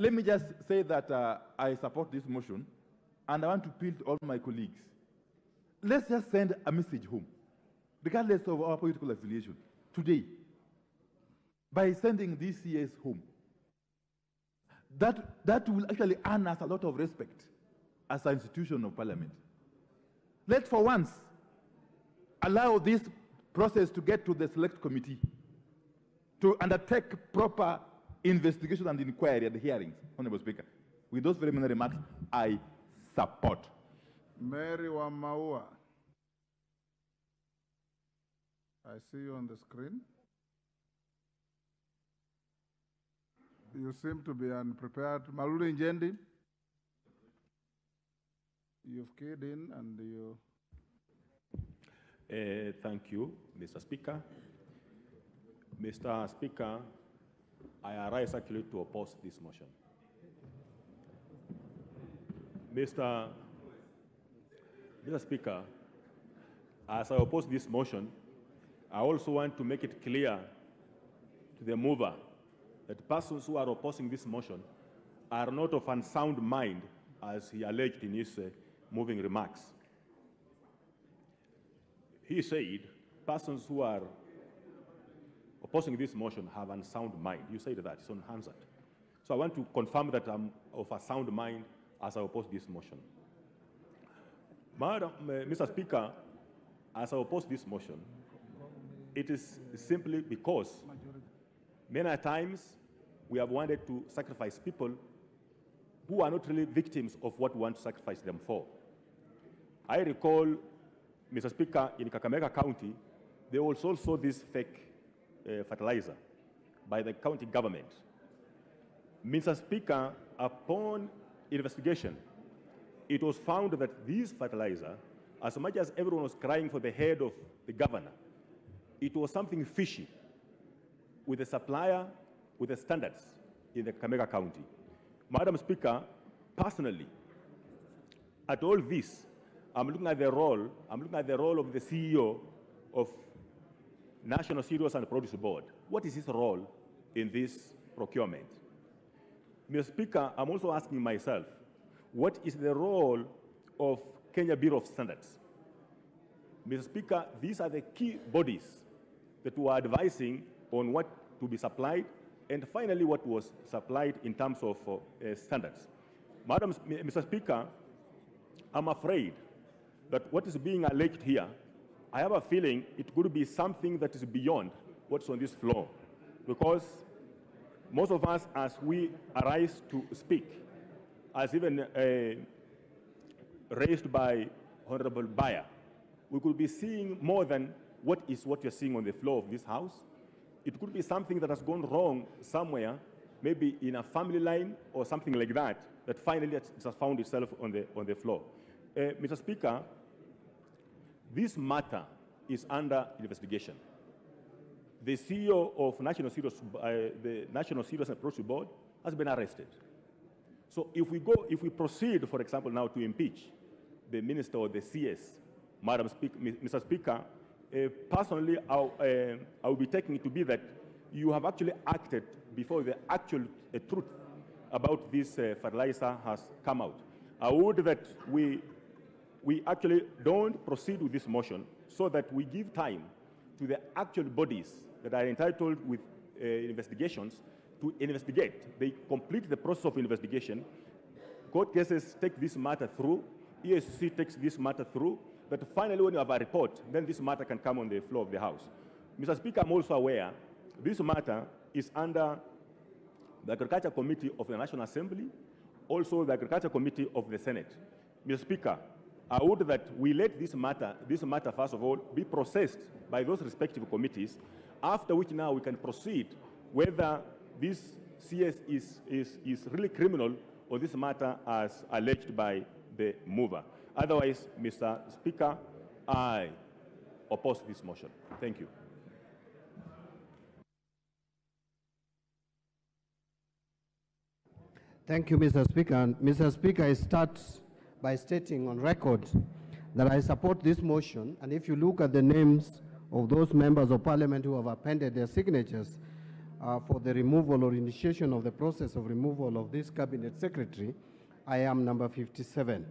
let me just say that I support this motion, and I want to appeal to all my colleagues. Let's just send a message home, regardless of our political affiliation, today, by sending these CS home. That will actually earn us a lot of respect as an institution of parliament. Let's for once allow this process to get to the select committee to undertake proper investigation and inquiry at the hearings, Honorable Speaker. With those very many remarks, I support. Mary Wamaua. I see you on the screen. You seem to be unprepared. Malulu Njendi, you've keyed in and you... Thank you, Mr. Speaker. Mr. Speaker, I arise actually to oppose this motion. Mr. Speaker, as I oppose this motion, I also want to make it clear to the mover that persons who are opposing this motion are not of unsound mind, as he alleged in his moving remarks. He said persons who are opposing this motion have unsound mind. You said that, it's on Hansard. So I want to confirm that I'm of a sound mind as I oppose this motion. Mr. Speaker, as I oppose this motion, it is simply because many times we have wanted to sacrifice people who are not really victims of what we want to sacrifice them for. I recall, Mr. Speaker, in Kakamega County, there was also this fake fertilizer by the county government. Mr. Speaker, upon investigation, it was found that this fertilizer, as much as everyone was crying for the head of the governor, it was something fishy with the supplier, with the standards in the Kakamega County. Madam Speaker, personally, at all this, I'm looking at the role of the CEO of National Cereals and Produce Board. What is his role in this procurement? Mr. Speaker, I'm also asking myself, what is the role of Kenya Bureau of Standards? Mr. Speaker, these are the key bodies that were advising on what to be supplied and finally what was supplied in terms of standards. Mr. Speaker, I'm afraid that what is being alleged here, I have a feeling it could be something that is beyond what's on this floor, because most of us, as we arise to speak, as even raised by Honorable Bayer, we could be seeing more than what you're seeing on the floor of this House. It could be something that has gone wrong somewhere, maybe in a family line or something like that, that finally it has found itself on the floor. Mr. Speaker, this matter is under investigation. The CEO of the National Cereals and Produce Board has been arrested. So if we proceed, for example, now to impeach the minister or the CS, Mr. Speaker, personally, I will be taking it to be that you have actually acted before the actual truth about this fertilizer has come out. I would that we actually don't proceed with this motion so that we give time to the actual bodies that are entitled with investigations to investigate. They complete the process of investigation. Court cases take this matter through. ESC takes this matter through. But finally, when you have a report, then this matter can come on the floor of the House. Mr. Speaker, I'm also aware this matter is under the Agriculture Committee of the National Assembly, also the Agriculture Committee of the Senate. Mr. Speaker, I would that we let this matter, first of all, be processed by those respective committees, after which now we can proceed whether this CS is really criminal or this matter as alleged by the mover. Otherwise, Mr. Speaker, I oppose this motion. Thank you. Thank you, Mr. Speaker. And Mr. Speaker, I start by stating on record that I support this motion. And if you look at the names of those members of parliament who have appended their signatures, for the removal or initiation of the process of removal of this cabinet secretary, I am number 57.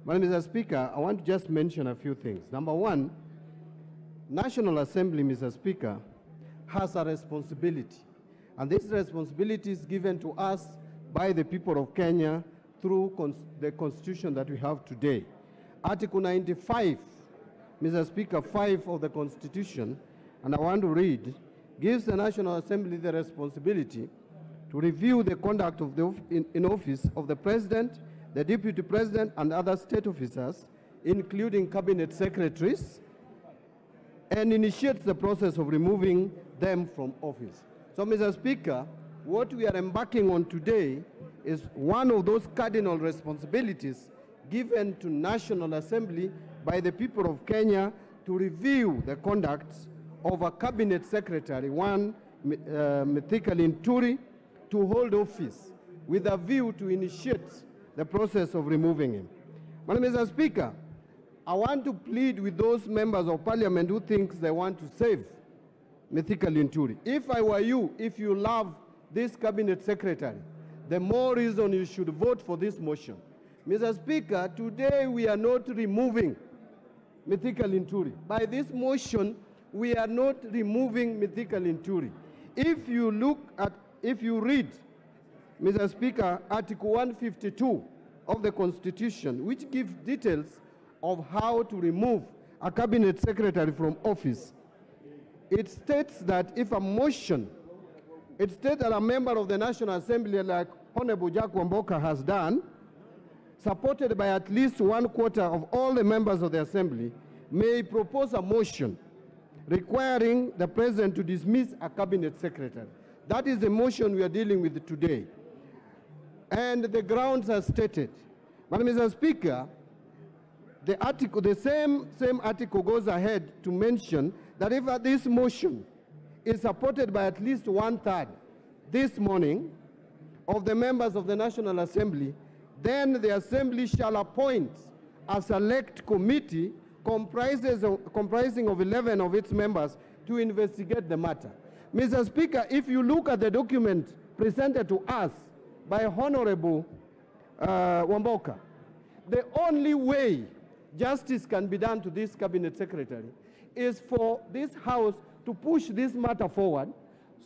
Madam Mr. Speaker, I want to just mention a few things. Number one, National Assembly, Mr. Speaker, has a responsibility. And this responsibility is given to us by the people of Kenya through the constitution that we have today. Article 95, Mr. Speaker, 5 of the Constitution, and I want to read, gives the National Assembly the responsibility to review the conduct of the in office of the President, the Deputy President, and other state officers, including cabinet secretaries, and initiates the process of removing them from office. So, Mr. Speaker, what we are embarking on today is one of those cardinal responsibilities given to National Assembly by the people of Kenya to review the conduct of a cabinet secretary, one Mithika Linturi, to hold office with a view to initiate the process of removing him. Madam Mr. Speaker, I want to plead with those members of parliament who think they want to save Mithika Linturi. If I were you, if you love this cabinet secretary, the more reason you should vote for this motion. Mr. Speaker, today we are not removing Mithika Linturi. By this motion, we are not removing Mithika Linturi. If you read, Mr. Speaker, Article 152 of the Constitution, which gives details of how to remove a cabinet secretary from office, it states that if a motion, it states that a member of the National Assembly, like Honorable Jack Wamboka has done, supported by at least 1/4 of all the members of the Assembly, may propose a motion requiring the President to dismiss a cabinet secretary. That is the motion we are dealing with today. And the grounds are stated. Madam Mr. Speaker, the same article goes ahead to mention that if this motion is supported by at least 1/3 this morning of the members of the National Assembly, then the Assembly shall appoint a select committee comprising of 11 of its members to investigate the matter. Mr. Speaker, if you look at the document presented to us by Honorable Wamboka, the only way justice can be done to this cabinet secretary is for this House to push this matter forward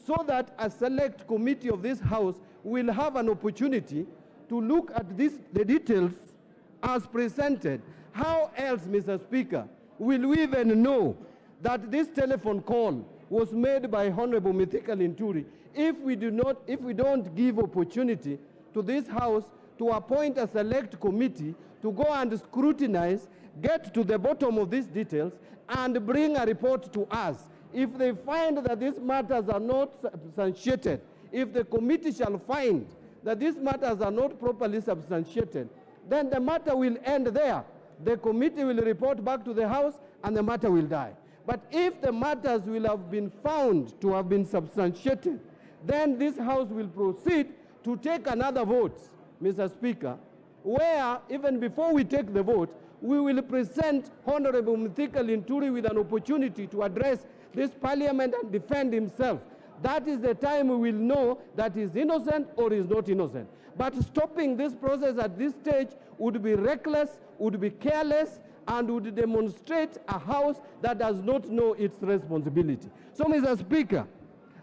so that a select committee of this House will have an opportunity to look at the details as presented. How else, Mr. Speaker, will we even know that this telephone call was made by Honorable Mithika Linturi if we don't give opportunity to this House to appoint a select committee to go and scrutinize, get to the bottom of these details, and bring a report to us? If they find that these matters are not substantiated, if the committee shall find that these matters are not properly substantiated, then the matter will end there. The committee will report back to the House and the matter will die. But if the matters will have been found to have been substantiated, then this House will proceed to take another vote, Mr. Speaker, where even before we take the vote, we will present Honorable Mithika Linturi with an opportunity to address this parliament and defend himself. That is the time we will know that he is innocent or is not innocent. But stopping this process at this stage would be reckless, would be careless, and would demonstrate a House that does not know its responsibility. So, Mr. Speaker,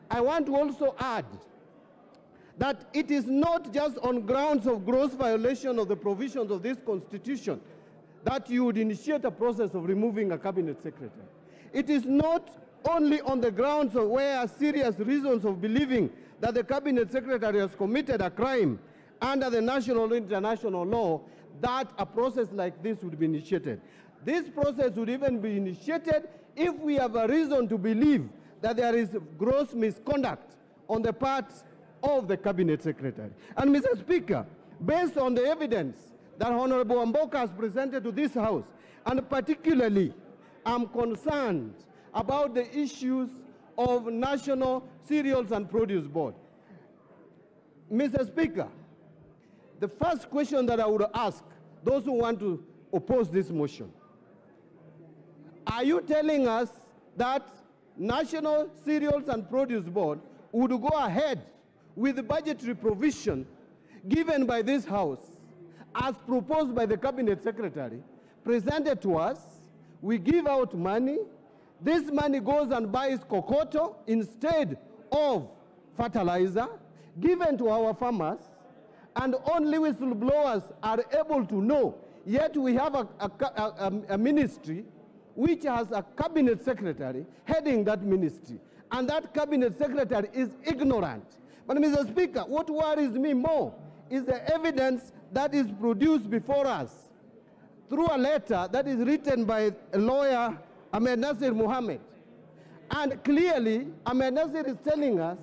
I want to also add that it is not just on grounds of gross violation of the provisions of this Constitution that you would initiate a process of removing a cabinet secretary. It is not only on the grounds of where serious reasons of believing that the cabinet secretary has committed a crime under the national or international law that a process like this would be initiated. This process would even be initiated if we have a reason to believe that there is gross misconduct on the part of the cabinet secretary. And Mr. Speaker, based on the evidence that Honorable Wamboka has presented to this House, and particularly I'm concerned about the issues of National Cereals and Produce Board. Mr. Speaker, the first question that I would ask those who want to oppose this motion, are you telling us that National Cereals and Produce Board would go ahead with the budgetary provision given by this House as proposed by the Cabinet Secretary, presented to us. We give out money. This money goes and buys kokoto instead of fertilizer, given to our farmers, and only whistleblowers are able to know. Yet we have a ministry which has a cabinet secretary heading that ministry, and that cabinet secretary is ignorant. But Mr. Speaker, what worries me more is the evidence that is produced before us through a letter that is written by a lawyer, Ahmed Nasir Mohammed. And clearly, Ahmed Nasir is telling us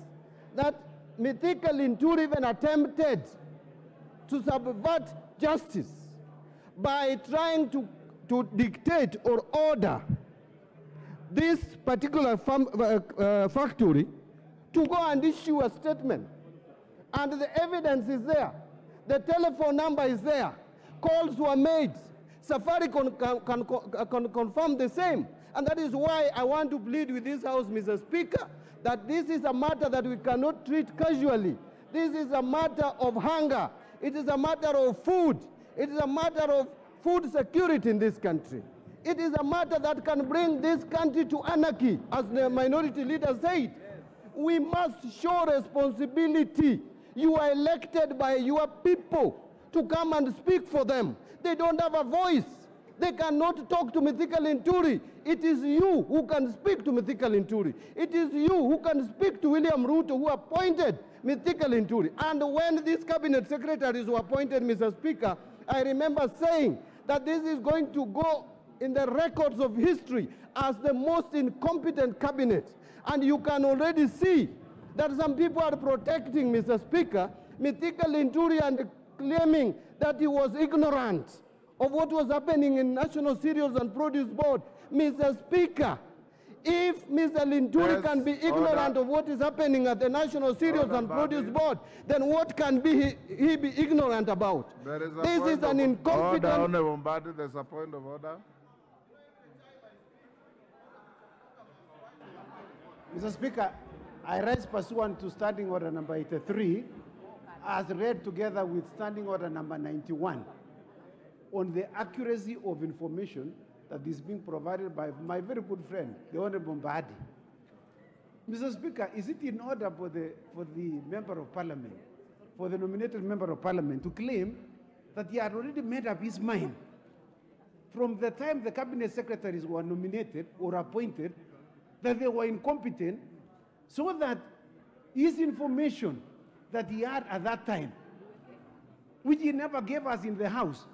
that Mithika Linturi even attempted to subvert justice by trying to dictate or order this particular factory to go and issue a statement. And the evidence is there. The telephone number is there. Calls were made. Safaricom can confirm the same. And that is why I want to plead with this House, Mr. Speaker, that this is a matter that we cannot treat casually. This is a matter of hunger. It is a matter of food. It is a matter of food security in this country. It is a matter that can bring this country to anarchy, as the minority leader said. We must show responsibility. You are elected by your people to come and speak for them. They don't have a voice. They cannot talk to Mithika Linturi. It is you who can speak to Mithika Linturi. It is you who can speak to William Ruto, who appointed Mithika Linturi. And when these cabinet secretaries were appointed, Mr. Speaker, I remember saying that this is going to go in the records of history as the most incompetent cabinet. And you can already see that some people are protecting, Mr. Speaker, Mithika Linturi and claiming that he was ignorant of what was happening in National Cereals and Produce Board. Mr. Speaker, if Mr. Linturi can be ignorant of what is happening at the National Cereals and Produce Board, then what can he be ignorant about? This is an incompetent... Honorable Mbadi, there's a point of order. Mr. Speaker, I rise pursuant to Standing Order number 83, as read together with Standing Order number 91, on the accuracy of information that is being provided by my very good friend, the Honorable Mbadi. Mr. Speaker, is it in order for the Member of Parliament, for the nominated Member of Parliament, to claim that he had already made up his mind from the time the Cabinet Secretaries were nominated or appointed, that they were incompetent, so that his information that he had at that time, which he never gave us in the House,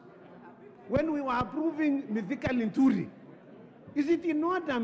when we were approving Mithika Linturi, is it in order,